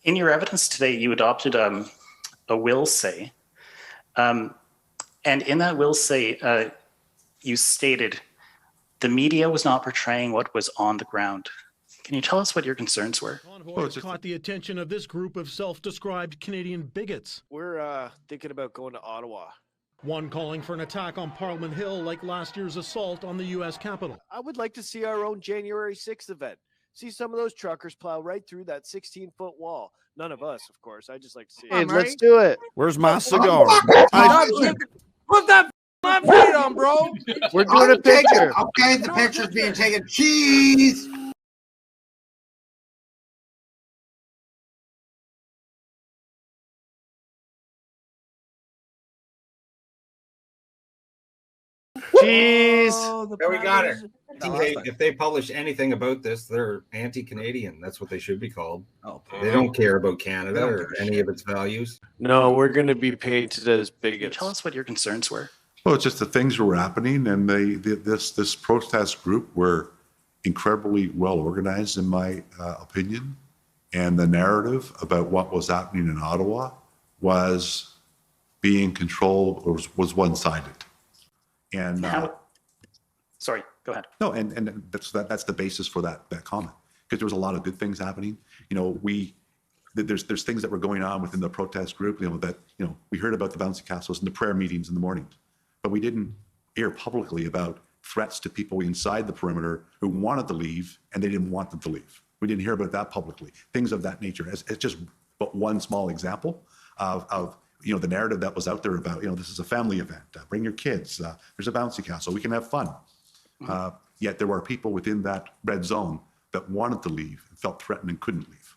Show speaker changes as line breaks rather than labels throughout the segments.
In your evidence today, you adopted a will say. And in that will say, you stated, the media was not portraying what was on the ground. Can you tell us what your concerns were?
Convoy has caught the attention of this group of self-described Canadian bigots.
We're thinking about going to Ottawa.
One calling for an attack on Parliament Hill like last year's assault on the U.S. Capitol.
I would like to see our own January 6th event. See some of those truckers plow right through that 16-foot wall. None of us, of course. I just like to see it.
Hey, let's do it.
Where's my cigar?
Put that my feet on, bro.
We're doing a picture.
Okay, the picture's being taken. Cheese.
Jeez.
There we got it.
If they publish anything about this, they're anti-Canadian. That's what they should be called.
Okay.
They don't care about Canada or any of its values.
No, we're going to be painted as bigots.
Tell us what your concerns were.
Well, it's just the things that were happening, and this protest group were incredibly well organized, in my opinion. And the narrative about what was happening in Ottawa was being controlled, or was one-sided. And
sorry, go ahead.
No, and that's the basis for that comment, because there was a lot of good things happening. There's things that were going on within the protest group. We heard about the bouncy castles and the prayer meetings in the mornings, but we didn't hear publicly about threats to people inside the perimeter who wanted to leave and they didn't want them to leave. We didn't hear about that publicly. Things of that nature. It's just but one small example of the narrative that was out there about, this is a family event. Bring your kids. There's a bouncy castle. We can have fun. Yet there were people within that red zone that wanted to leave and felt threatened and couldn't leave.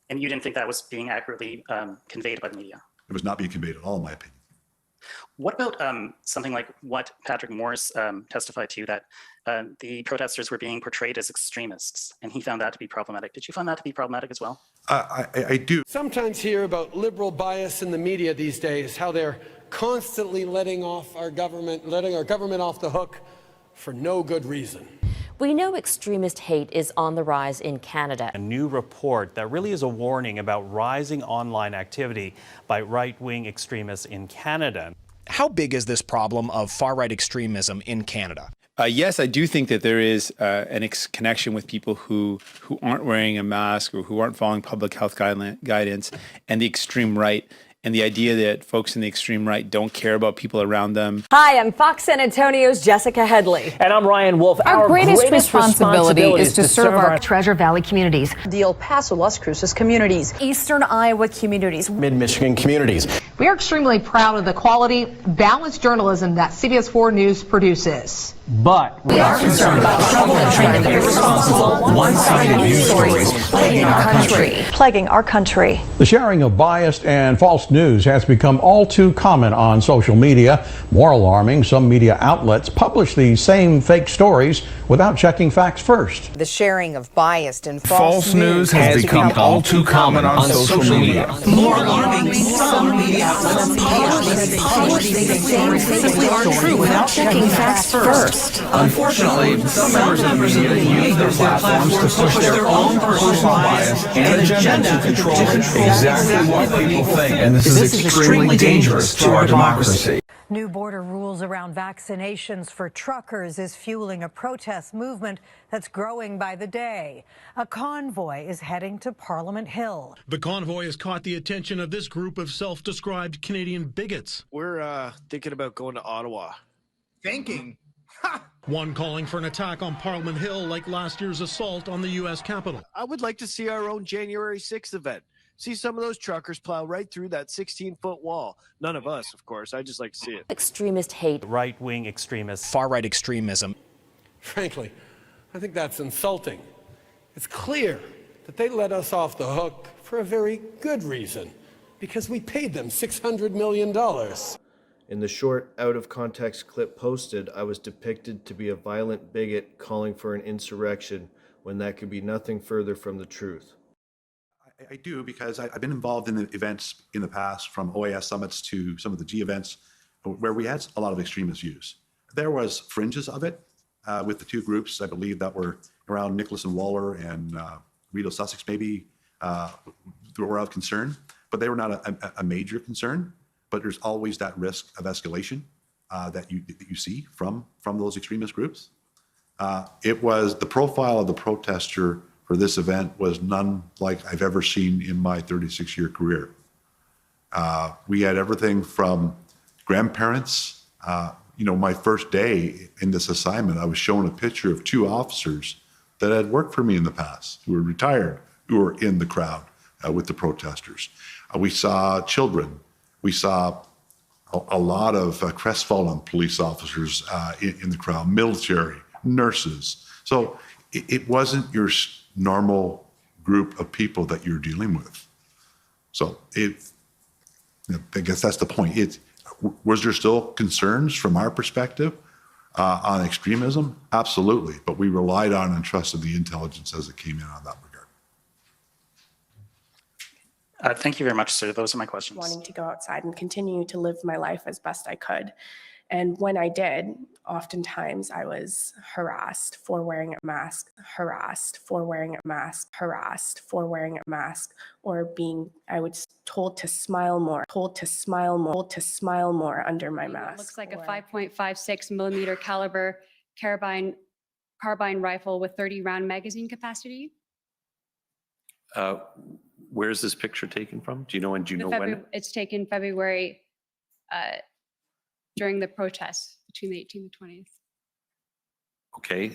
And you didn't think that was being accurately conveyed by the media?
It was not being conveyed at all, in my opinion.
What about something like what Patrick Morris testified to, that the protesters were being portrayed as extremists, and he found that to be problematic? Did you find that to be problematic as well?
I do.
Sometimes hear about liberal bias in the media these days, how they're constantly letting our government off the hook for no good reason.
We know extremist hate is on the rise in Canada.
A new report that really is a warning about rising online activity by right-wing extremists in Canada.
How big is this problem of far-right extremism in Canada?
Yes, I do think that there is an connection with people who aren't wearing a mask or who aren't following public health guidance and the extreme right. And the idea that folks in the extreme right don't care about people around them.
Hi, I'm Fox San Antonio's Jessica Headley.
And I'm Ryan Wolf.
Our greatest responsibility is to serve our Treasure Valley communities, the El Paso, Las Cruces communities, Eastern Iowa communities,
Mid-Michigan communities.
We are extremely proud of the quality, balanced journalism that CBS 4 News produces.
But
we are concerned about trouble and trend of irresponsible, one-sided news stories plaguing our country.
The sharing of biased and false news has become all too common on social media. More alarming, some media outlets publish these same fake stories without checking facts first.
The sharing of biased and
False news has become all too common on social media.
More alarming, some media outlets publish these same fake stories without checking facts first.
Unfortunately, some members of the media use their platforms to push their own personal bias and agenda to control exactly what people think. And this is extremely dangerous to our democracy.
New border rules around vaccinations for truckers is fueling a protest movement that's growing by the day. A convoy is heading to Parliament Hill.
The convoy has caught the attention of this group of self-described Canadian bigots.
We're thinking about going to Ottawa.
Thinking?
One calling for an attack on Parliament Hill like last year's assault on the U.S. Capitol.
I would like to see our own January 6th event. See some of those truckers plow right through that 16-foot wall. None of us, of course. I just like to see it.
Extremist hate.
Right-wing extremists.
Far-right extremism.
Frankly, I think that's insulting. It's clear that they let us off the hook for a very good reason, because we paid them $600 million.
In the short, out-of-context clip posted, I was depicted to be a violent bigot calling for an insurrection when that could be nothing further from the truth.
I do, because I've been involved in the events in the past, from OAS summits to some of the G events, where we had a lot of extremist views. There was fringes of it with the two groups, I believe, that were around Nicholas and Waller and Rideau Sussex, maybe, were of concern, but they were not a major concern. But there's always that risk of escalation that you see from those extremist groups. It was the profile of the protester for this event was none like I've ever seen in my 36-year career. We had everything from grandparents. My first day in this assignment, I was shown a picture of 2 officers that had worked for me in the past, who were retired, who were in the crowd with the protesters. We saw children. We saw a lot of crestfallen police officers in the crowd, military, nurses. So it wasn't your normal group of people that you're dealing with. So I guess that's the point. Was there still concerns from our perspective on extremism? Absolutely, but we relied on and trusted the intelligence as it came in on that regard.
Thank you very much, sir. Those are my questions.
Wanting to go outside and continue to live my life as best I could. And when I did, oftentimes I was harassed for wearing a mask, harassed for wearing a mask, harassed for wearing a mask, or I was told to smile more, told to smile more, told to smile more under my mask.
It looks like a 5.56 millimeter caliber carbine rifle with 30 round magazine capacity.
Where's this picture taken from? Do you know when?
It's taken February during the protests between the 18th and 20th.
Okay,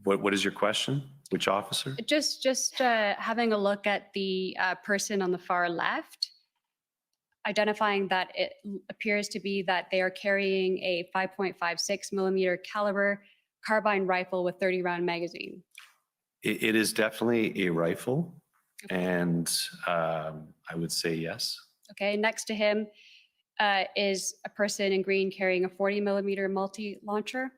what is your question? Which officer?
Just having a look at the person on the far left, identifying that it appears to be that they are carrying a 5.56 millimeter caliber carbine rifle with 30 round magazine.
It is definitely a rifle, and I would say yes.
Okay, next to him is a person in green carrying a 40 millimeter multi-launcher.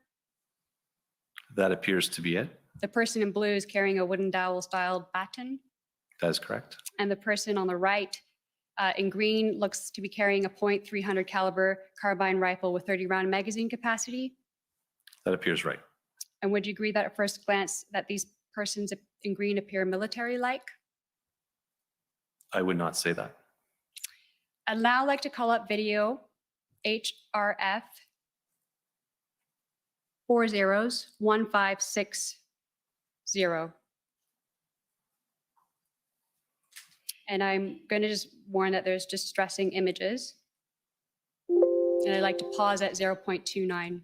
That appears to be it.
The person in blue is carrying a wooden dowel-styled baton.
That is correct.
And the person on the right in green looks to be carrying a .300 caliber carbine rifle with 30 round magazine capacity.
That appears right.
And would you agree that at first glance that these persons in green appear military-like?
I would not say that.
I'd now like to call up video HRF 401560. And I'm going to just warn that there's distressing images. And I'd like to pause at 0.29.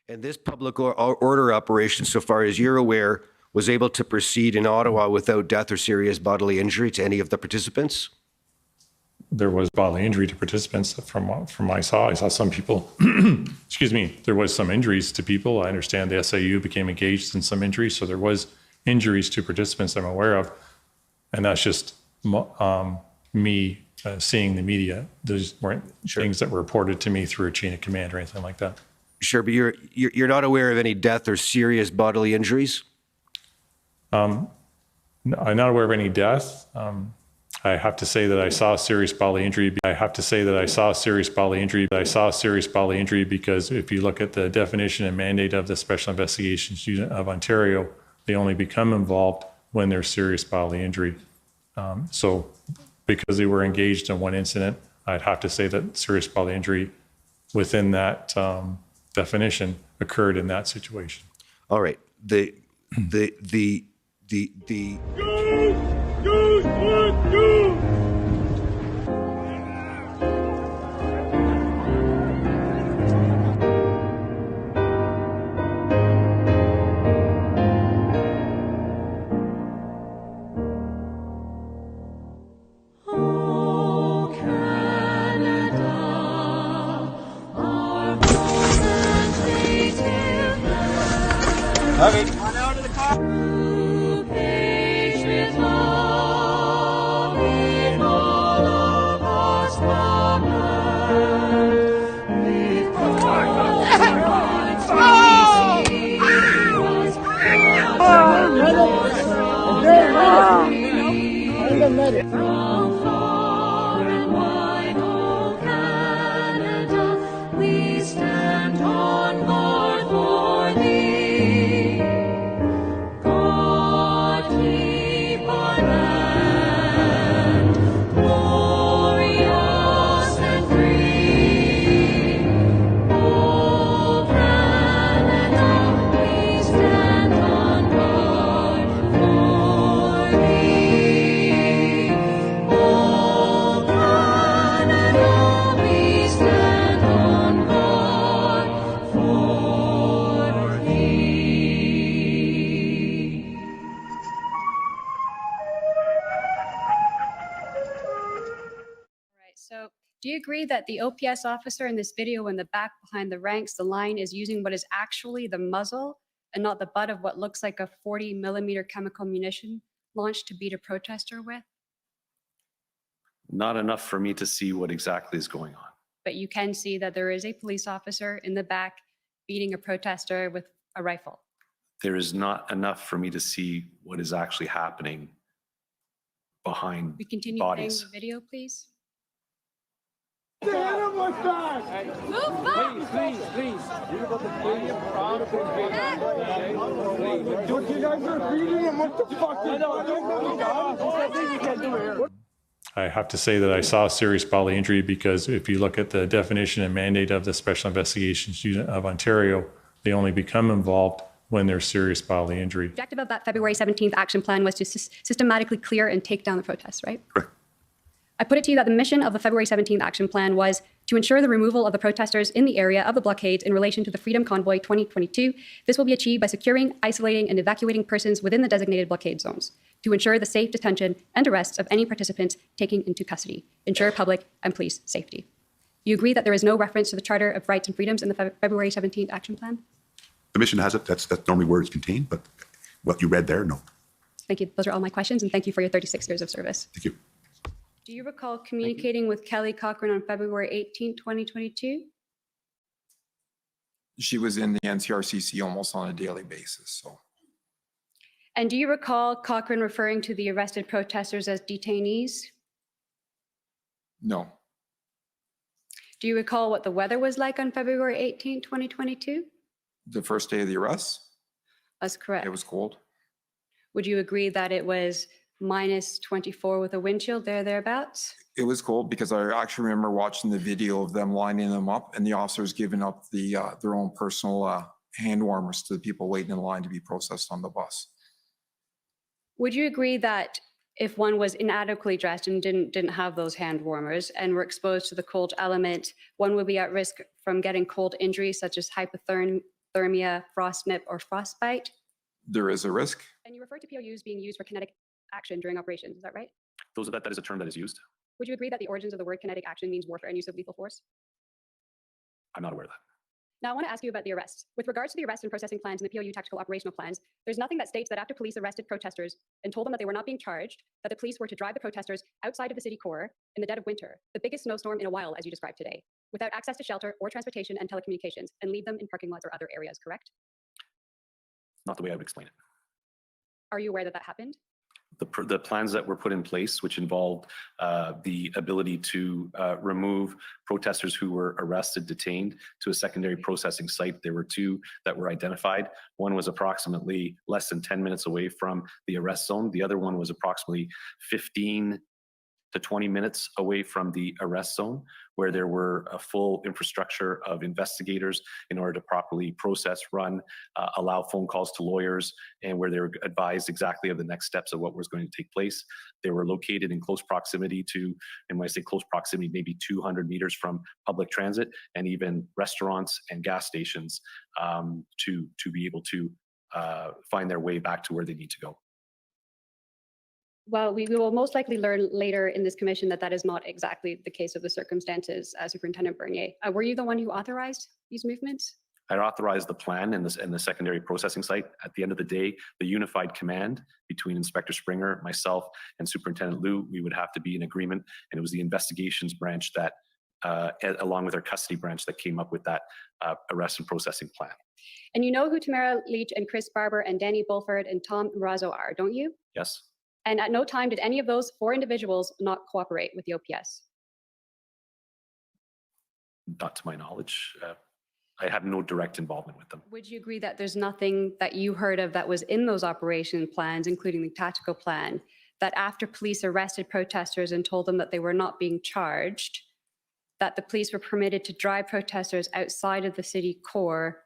And this public order operation, so far as you're aware, was able to proceed in Ottawa without death or serious bodily injury to any of the participants?
There was bodily injury to participants from I saw some people, excuse me, there was some injuries to people. I understand the SAU became engaged in some injuries, so there was injuries to participants I'm aware of. And that's just me seeing the media. Those weren't things that were reported to me through a chain of command or anything like that.
Sure, but you're not aware of any death or serious bodily injuries?
No, I'm not aware of any death. I have to say that I saw serious bodily injury. I have to say that I saw serious bodily injury. I saw serious bodily injury because if you look at the definition and mandate of the Special Investigations Unit of Ontario, they only become involved when there's serious bodily injury. So because they were engaged in one incident, I'd have to say that serious bodily injury within that definition occurred in that situation.
All right. The
From far and wide, O Canada, we stand on guard for thee. God keep our land glorious and free. O Canada, we stand on guard for thee. O Canada, we stand on guard for thee.
Right. So do you agree that the OPS officer in this video in the back behind the ranks, the line, is using what is actually the muzzle and not the butt of what looks like a 40-millimeter chemical munition launched to beat a protester with?
Not enough for me to see what exactly is going on.
But you can see that there is a police officer in the back beating a protester with a rifle.
There is not enough for me to see what is actually happening behind
We continue
bodies.
playing the video, please.
Move back! Please. You're about to play him proud of his Dude, you guys are beating him. What the fuck?
I have to say that I saw serious bodily injury because if you look at the definition and mandate of the Special Investigations Unit of Ontario, they only become involved when there's serious bodily injury.
The objective of that February 17th action plan was to systematically clear and take down the protests, right?
Correct.
I put it to you that the mission of the February 17th action plan was to ensure the removal of the protesters in the area of the blockades in relation to the Freedom Convoy 2022. This will be achieved by securing, isolating, and evacuating persons within the designated blockade zones to ensure the safe detention and arrests of any participants taken into custody, ensure public and police safety. You agree that there is no reference to the Charter of Rights and Freedoms in the February 17th action plan?
The mission has it. That's normally where it's contained, but what you read there, no.
Thank you. Those are all my questions, and thank you for your 36 years of service.
Thank you.
Do you recall communicating with Kelly Cochran on February 18, 2022?
She was in the NCRCC almost on a daily basis. So,
And do you recall Cochran referring to the arrested protesters as detainees?
no.
Do you recall what the weather was like on February 18, 2022?
The first day of the arrest,
That's correct.
it was cold.
Would you agree that it was minus 24 with a wind chill thereabouts?
It was cold because I actually remember watching the video of them lining them up and the officers giving up their own personal hand warmers to the people waiting in line to be processed on the bus.
Would you agree that if one was inadequately dressed and didn't have those hand warmers and were exposed to the cold element, one would be at risk from getting cold injuries such as hypothermia, frostnip, or frostbite?
There is a risk.
And you refer to POUs being used for kinetic action during operations, is that right?
That is a term that is used.
Would you agree that the origins of the word kinetic action means warfare and use of lethal force?
I'm not aware of that.
Now, I want to ask you about the arrests. With regards to the arrest and processing plans and the POU tactical operational plans, there's nothing that states that after police arrested protesters and told them that they were not being charged, that the police were to drive the protesters outside of the city core in the dead of winter, the biggest snowstorm in a while, as you described today, without access to shelter or transportation and telecommunications, and leave them in parking lots or other areas, correct?
Not the way I would explain it.
Are you aware that that happened?
The plans that were put in place, which involved the ability to remove protesters who were arrested, detained to a secondary processing site. There were two that were identified. One was approximately less than 10 minutes away from the arrest zone. The other one was approximately 15 to 20 minutes away from the arrest zone, where there were a full infrastructure of investigators in order to properly process, run, allow phone calls to lawyers, and where they were advised exactly of the next steps of what was going to take place. They were located in close proximity to, and when I say close proximity, maybe 200 meters from public transit and even restaurants and gas stations to be able to find their way back to where they need to go.
Well, we will most likely learn later in this commission that that is not exactly the case of the circumstances, Superintendent Bernier. Were you the one who authorized these movements?
I authorized the plan and the secondary processing site. At the end of the day, the unified command between Inspector Springer, myself, and Superintendent Liu, we would have to be in agreement. And it was the investigations branch that, along with our custody branch, that came up with that arrest and processing plan.
And you know who Tamara Leach and Chris Barber and Danny Bulford and Tom Marazzo are, don't you?
Yes.
And at no time did any of those 4 individuals not cooperate with the OPS.
Not to my knowledge. I have no direct involvement with them.
Would you agree that there's nothing that you heard of that was in those operation plans, including the tactical plan, that after police arrested protesters and told them that they were not being charged, that the police were permitted to drive protesters outside of the city core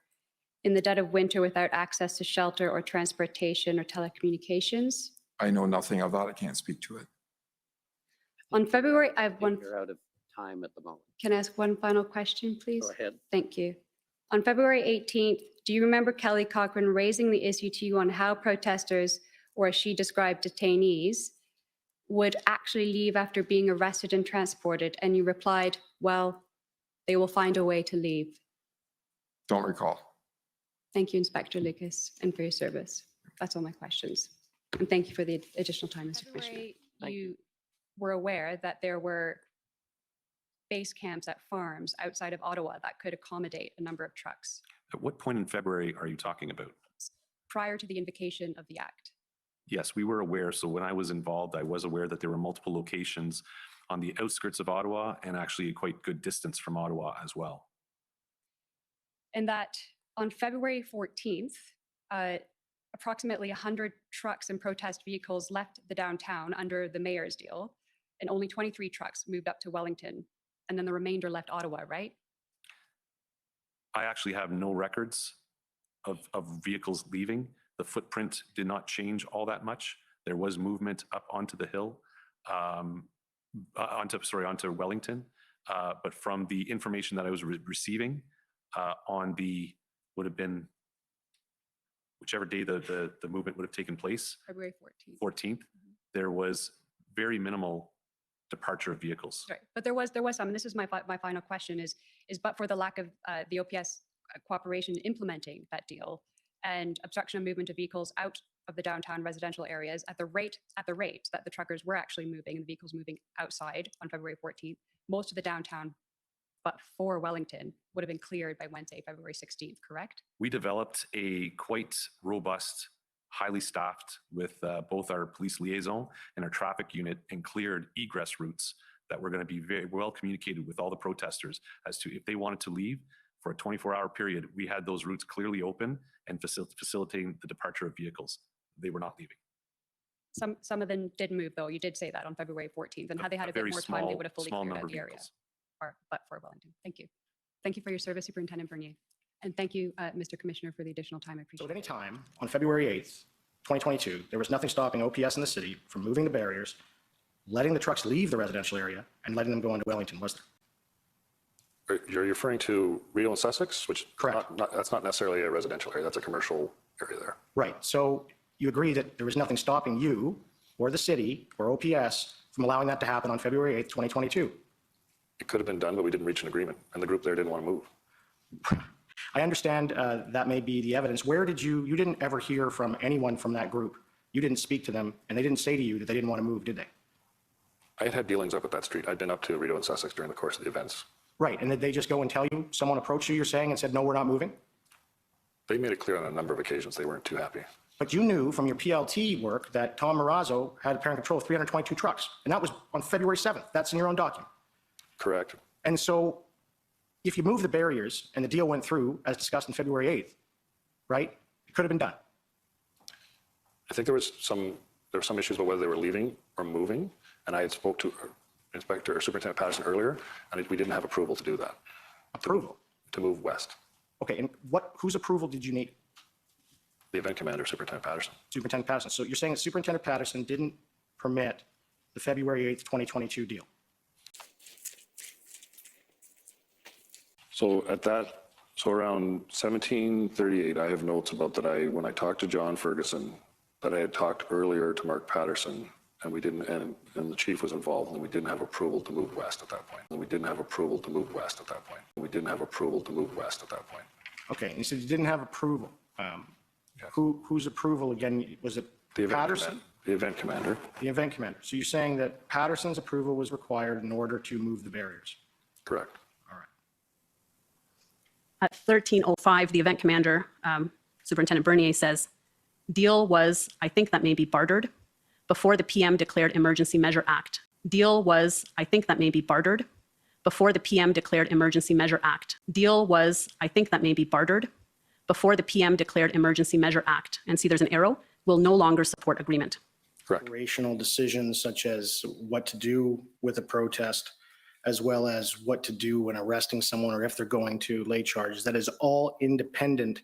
in the dead of winter without access to shelter or transportation or telecommunications?
I know nothing of that. I can't speak to it.
On February, I have one.
You're out of time at the moment.
Can I ask one final question, please?
Go ahead.
Thank you. On February 18th, do you remember Kelly Cochran raising the issue to you on how protesters, or as she described, detainees, would actually leave after being arrested and transported? And you replied, well, they will find a way to leave.
Don't recall.
Thank you, Inspector Lucas, and for your service. That's all my questions. And thank you for the additional time, Mr. Commissioner. You were aware that there were base camps at farms outside of Ottawa that could accommodate a number of trucks
At what point in February are you talking about?
prior to the invocation of the Act.
Yes, we were aware. So when I was involved, I was aware that there were multiple locations on the outskirts of Ottawa and actually a quite good distance from Ottawa as well.
And that on February 14th, approximately 100 trucks and protest vehicles left the downtown under the mayor's deal, and only 23 trucks moved up to Wellington, and then the remainder left Ottawa, right?
I actually have no records of vehicles leaving. The footprint did not change all that much. There was movement up onto the hill, onto Wellington. But from the information that I was receiving on the, would have been whichever day the movement would have taken place,
February
14th, there was very minimal departure of vehicles.
Right, but there was some, and this is my final question is but for the lack of the OPS cooperation in implementing that deal and obstruction of movement of vehicles out of the downtown residential areas at the rate that the truckers were actually moving and the vehicles moving outside on February 14th, most of the downtown, but for Wellington, would have been cleared by Wednesday, February 16th, correct?
We developed a quite robust, highly staffed with both our police liaison and our traffic unit, and cleared egress routes that were going to be very well communicated with all the protesters as to if they wanted to leave for a 24-hour period. We had those routes clearly open and facilitating the departure of vehicles. They were not leaving.
Some of them did move, though. You did say that on February 14th, and had they had a bit more time, they would have fully cleared out the area. But for Wellington. Thank you. Thank you for your service, Superintendent Bernier. And thank you, Mr. Commissioner, for the additional time. I appreciate it.
So at any time on February 8th, 2022, there was nothing stopping OPS in the city from moving the barriers, letting the trucks leave the residential area, and letting them go into Wellington, was there?
You're referring to Rideau and Sussex, which
Correct.
That's not necessarily a residential area. That's a commercial area there.
Right. So you agree that there was nothing stopping you or the city or OPS from allowing that to happen on February 8th, 2022?
It could have been done, but we didn't reach an agreement, and the group there didn't want to move.
I understand that may be the evidence. Where did you didn't ever hear from anyone from that group? You didn't speak to them, and they didn't say to you that they didn't want to move, did they?
I had had dealings up at that street. I'd been up to Rideau and Sussex during the course of the events.
Right. And did they just go and tell you, someone approached you, you're saying, and said, no, we're not moving?
They made it clear on a number of occasions they weren't too happy.
But you knew from your PLT work that Tom Marazzo had apparent control of 322 trucks, and that was on February 7th. That's in your own document.
Correct.
And so if you move the barriers and the deal went through, as discussed on February 8th, right, it could have been done.
I think there were some issues about whether they were leaving or moving, and I had spoke to Superintendent Patterson earlier, and we didn't have approval to do that.
Approval?
To move west.
Okay, and whose approval did you need?
The event commander, Superintendent Patterson.
Superintendent Patterson. So you're saying that Superintendent Patterson didn't permit the February 8th, 2022 deal?
So around 1738, I have notes about that when I talked to John Ferguson, that I had talked earlier to Mark Patterson, and we didn't, and the chief was involved, and we didn't have approval to move west at that point. And we didn't have approval to move west at that point. We didn't have approval to move west at that point.
Okay, and you said you didn't have approval. Whose approval again? Was it Patterson?
The event commander.
The event commander. So you're saying that Patterson's approval was required in order to move the barriers?
Correct.
At 13:05, the event commander, Superintendent Bernier, says, deal was, I think that may be bartered. before the PM declared Emergency Measure Act. Deal was, I think that may be bartered, before the PM declared Emergency Measure Act. Deal was, I think that may be bartered, before the PM declared Emergency Measure Act. And see, there's an arrow, will no longer support agreement.
Operational decisions such as what to do with a protest, as well as what to do when arresting someone or if they're going to lay charges. That is all independent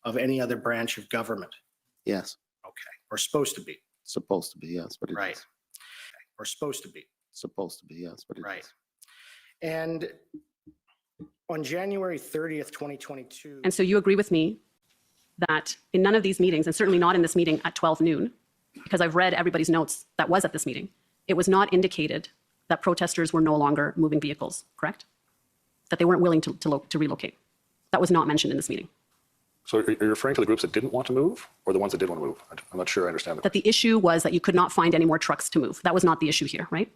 of any other branch of government.
Yes.
Okay. Or supposed to be.
Supposed to be, yes, but it
Right.
is.
Or supposed to be.
Supposed to be, yes, but it
Right.
is.
And on January 30th, 2022.
And so you agree with me that in none of these meetings, and certainly not in this meeting at 12 noon, because I've read everybody's notes that was at this meeting, it was not indicated that protesters were no longer moving vehicles, correct? That they weren't willing to relocate. That was not mentioned in this meeting.
So are you referring to the groups that didn't want to move or the ones that did want to move? I'm not sure I understand
That the issue was that you could not find any more trucks to move. That was not the issue here, right?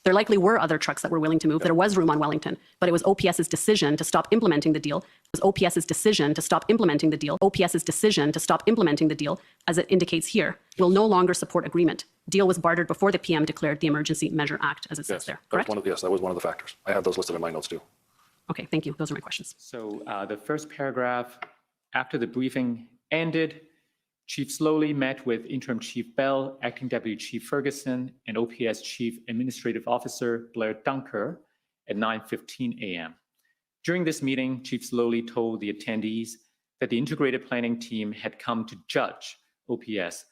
There likely were other trucks that were willing to move. There was room on Wellington, but it was OPS's decision to stop implementing the deal. It was OPS's decision to stop implementing the deal. OPS's decision to stop implementing the deal, as it indicates here, will no longer support agreement. Deal was bartered before the PM declared the Emergency Measure Act, as it says there, correct?
Yes, that was one of the factors. I have those listed in my notes too.
Okay, thank you. Those are my questions.
So the first paragraph, after the briefing ended, Chief Slowly met with Interim Chief Bell, Acting Deputy Chief Ferguson, and OPS Chief Administrative Officer Blair Dunker at 9:15 a.m. During this meeting, Chief Slowly told the attendees that the integrated planning team had come to judge OPS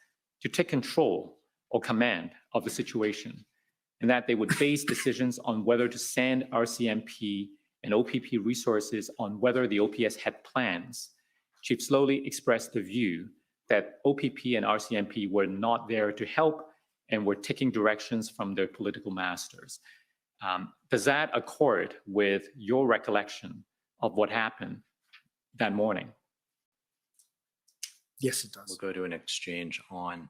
to take control or command of the situation, and that they would base decisions on whether to send RCMP and OPP resources on whether the OPS had plans. Chief Slowly expressed the view that OPP and RCMP were not there to help and were taking directions from their political masters. Does that accord with your recollection of what happened that morning?
Yes, it does.
We'll go to an exchange on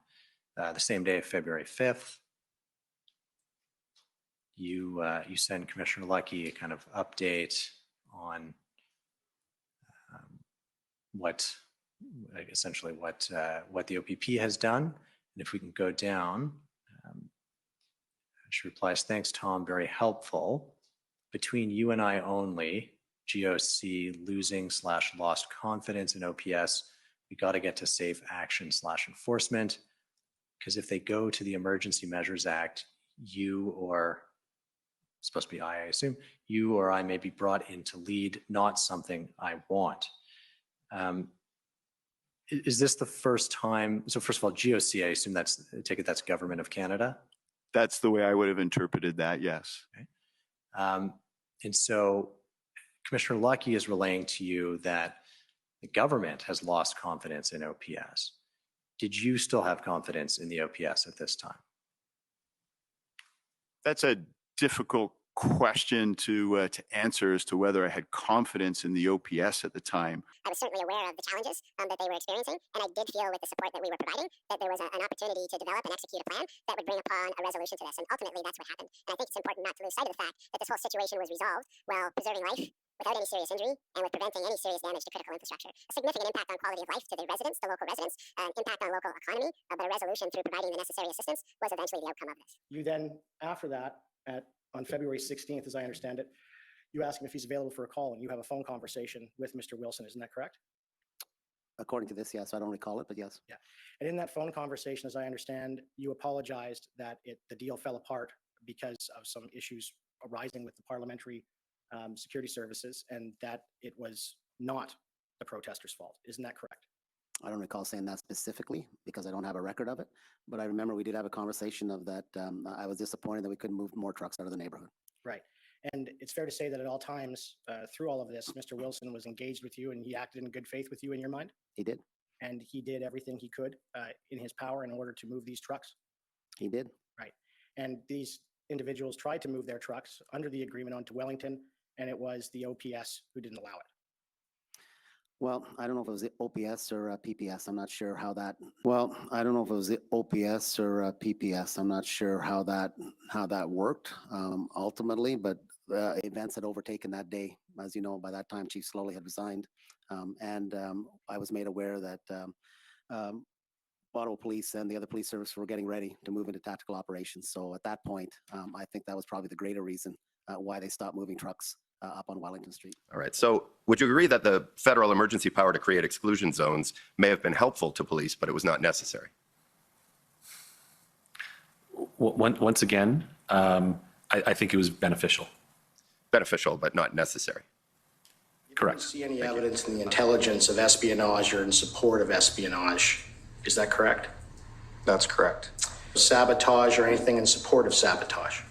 the same day of February 5th. You send Commissioner Lucky a kind of update on essentially what the OPP has done. And if we can go down, she replies, "Thanks, Tom, very helpful. Between you and I only, GOC losing/lost confidence in OPS, we got to get to safe action/enforcement. Because if they go to the Emergency Measures Act, you or, supposed to be I assume, you or I may be brought in to lead, not something I want." Is this the first time? So first of all, GOC, I assume I take it that's Government of Canada?
That's the way I would have interpreted that, yes.
Okay. And so Commissioner Lucky is relaying to you that the government has lost confidence in OPS. Did you still have confidence in the OPS at this time?
That's a difficult question to answer as to whether I had confidence in the OPS at the time.
I was certainly aware of the challenges that they were experiencing, and I did feel with the support that we were providing that there was an opportunity to develop and execute a plan that would bring upon a resolution to this, and ultimately that's what happened. And I think it's important not to lose sight of the fact that this whole situation was resolved while preserving life without any serious injury and with preventing any serious damage to critical infrastructure. A significant impact on quality of life to the residents, the local residents, an impact on local economy, but a resolution through providing the necessary assistance was eventually the outcome of this.
You then, after that, on February 16th, as I understand it, you ask him if he's available for a call, and you have a phone conversation with Mr. Wilson. Isn't that correct?
According to this, yes. I don't recall it, but yes.
Yeah. And in that phone conversation, as I understand, you apologized that the deal fell apart because of some issues arising with the parliamentary security services, and that it was not the protesters' fault. Isn't that correct?
I don't recall saying that specifically because I don't have a record of it, but I remember we did have a conversation of that. I was disappointed that we couldn't move more trucks out of the neighborhood.
Right. And it's fair to say that at all times through all of this, Mr. Wilson was engaged with you and he acted in good faith with you in your mind?
He did.
And he did everything he could in his power in order to move these trucks?
He did.
Right. And these individuals tried to move their trucks under the agreement onto Wellington, and it was the OPS who didn't allow it.
Well, I don't know if it was the OPS or PPS. I'm not sure how that. Well, I don't know if it was the OPS or PPS. I'm not sure how that worked ultimately, but events had overtaken that day. As you know, by that time, Chief Slowly had resigned, and I was made aware that Ottawa Police and the other police service were getting ready to move into tactical operations. So at that point, I think that was probably the greater reason why they stopped moving trucks up on Wellington Street.
All right. So would you agree that the federal emergency power to create exclusion zones may have been helpful to police, but it was not necessary?
Once again, I think it was beneficial.
Beneficial, but not necessary. Correct.
See any evidence in the intelligence of espionage or in support of espionage? Is that correct?
That's correct.
Sabotage or anything in support of sabotage?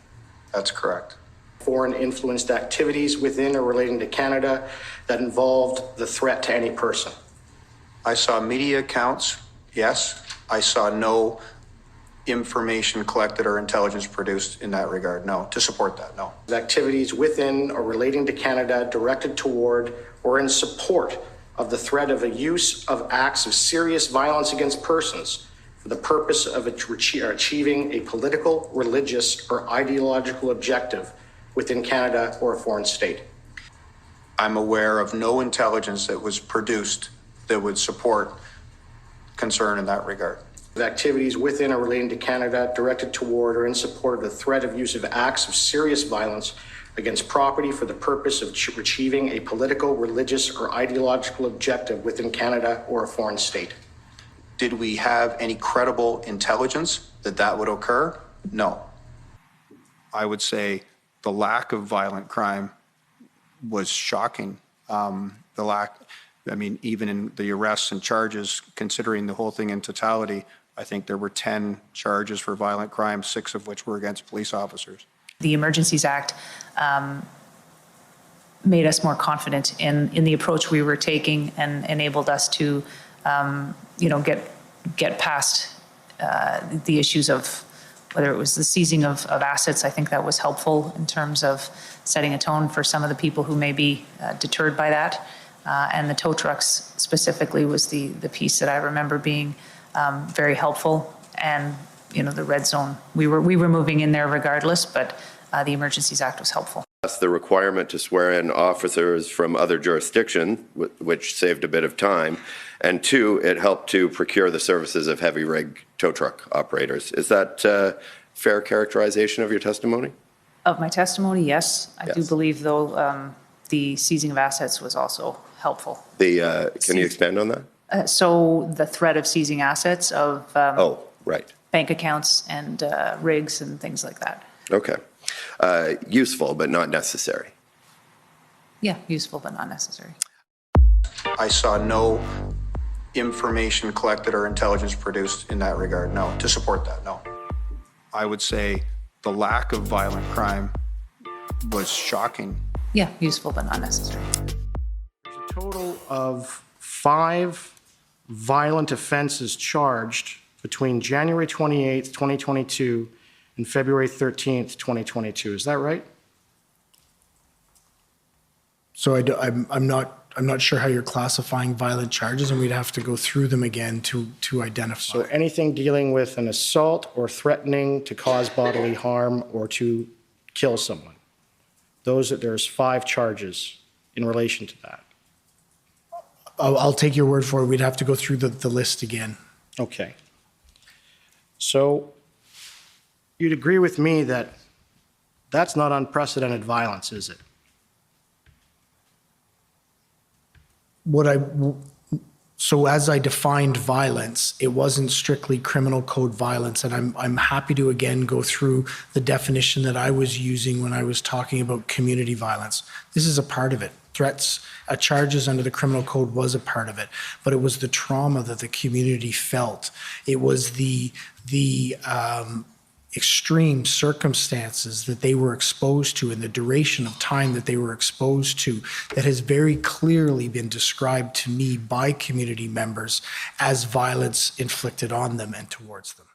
That's correct.
Foreign influenced activities within or relating to Canada that involved the threat to any person?
I saw media accounts, yes. I saw no information collected or intelligence produced in that regard, no. To support that, no.
Activities within or relating to Canada directed toward or in support of the threat of a use of acts of serious violence against persons for the purpose of achieving a political, religious, or ideological objective within Canada or a foreign state.
I'm aware of no intelligence that was produced that would support concern in that regard.
Activities within or relating to Canada directed toward or in support of the threat of use of acts of serious violence against property for the purpose of achieving a political, religious, or ideological objective within Canada or a foreign state.
Did we have any credible intelligence that that would occur? No. I would say the lack of violent crime was shocking. Even in the arrests and charges, considering the whole thing in totality, I think there were 10 charges for violent crime, 6 of which were against police officers.
The Emergencies Act made us more confident in the approach we were taking and enabled us to, get past the issues of whether it was the seizing of assets. I think that was helpful in terms of setting a tone for some of the people who may be deterred by that. And the tow trucks specifically was the piece that I remember being very helpful. And, the red zone, we were moving in there regardless, but the Emergencies Act was helpful.
That's the requirement to swear in officers from other jurisdiction, which saved a bit of time. And 2, it helped to procure the services of heavy rig tow truck operators. Is that fair characterization of your testimony?
Of my testimony, yes. I do believe, though, the seizing of assets was also helpful.
Can you expand on that?
So the threat of seizing assets of
right.
bank accounts and rigs and things like that.
Okay. Useful, but not necessary.
Yeah, useful, but not necessary.
I saw no information collected or intelligence produced in that regard, no. To support that, no. I would say the lack of violent crime was shocking.
Yeah, useful, but not necessary.
There's a total of 5 violent offenses charged between January 28th, 2022 and February 13th, 2022. Is that right?
So I'm not sure how you're classifying violent charges, and we'd have to go through them again to identify.
So anything dealing with an assault or threatening to cause bodily harm or to kill someone. There's 5 charges in relation to that.
I'll take your word for it. We'd have to go through the list again.
Okay. So you'd agree with me that that's not unprecedented violence, is it?
So as I defined violence, it wasn't strictly criminal code violence, and I'm happy to again go through the definition that I was using when I was talking about community violence. This is a part of it. Threats, charges under the criminal code was a part of it, but it was the trauma that the community felt. It was the extreme circumstances that they were exposed to and the duration of time that they were exposed to that has very clearly been described to me by community members as violence inflicted on them and towards them.